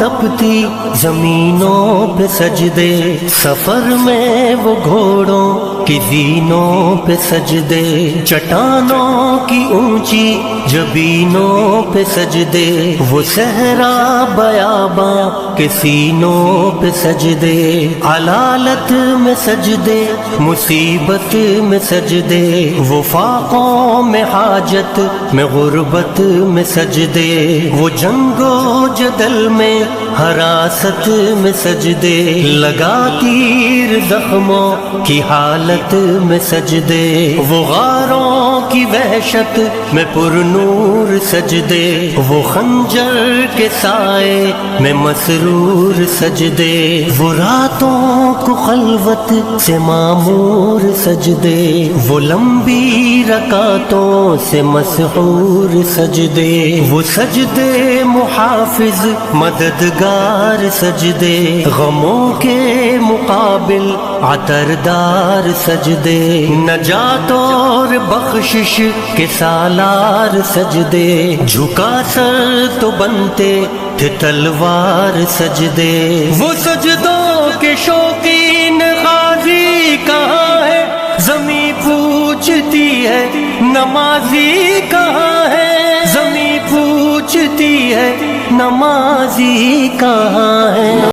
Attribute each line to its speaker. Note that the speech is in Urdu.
Speaker 1: تپتی زمینوں پہ سجدے، سفر میں وہ گھوڑوں کی زینوں پہ سجدے، چٹانوں کی اونچی جبینوں پہ سجدے، وہ صحرا بیاباں کے سینوں پہ سجدے، علالت میں سجدے، مصیبت میں سجدے، وہ فاقوں میں حاجت میں غربت میں سجدے، وہ جنگ و جدل میں حراست میں سجدے، لگا تیر زخموں کی حالت میں سجدے، وہ غاروں کی وحشت میں پر نور سجدے، وہ خنجر کے سائے میں مسرور سجدے، وہ راتوں کو خلوت سے معمور سجدے، وہ لمبی رکعتوں سے مسحور سجدے، وہ سجدے محافظ مددگار سجدے، غموں کے مقابل عطردار سجدے، نجات اور بخشش کے سالار سجدے، جھکا سر تو بنتے تھے تلوار سجدے، وہ سجدوں کے شوقین غازی کہاں ہے، زمیں پوچھتی ہے نمازی کہاں ہے، زمیں پوچھتی ہے نمازی کہاں ہے۔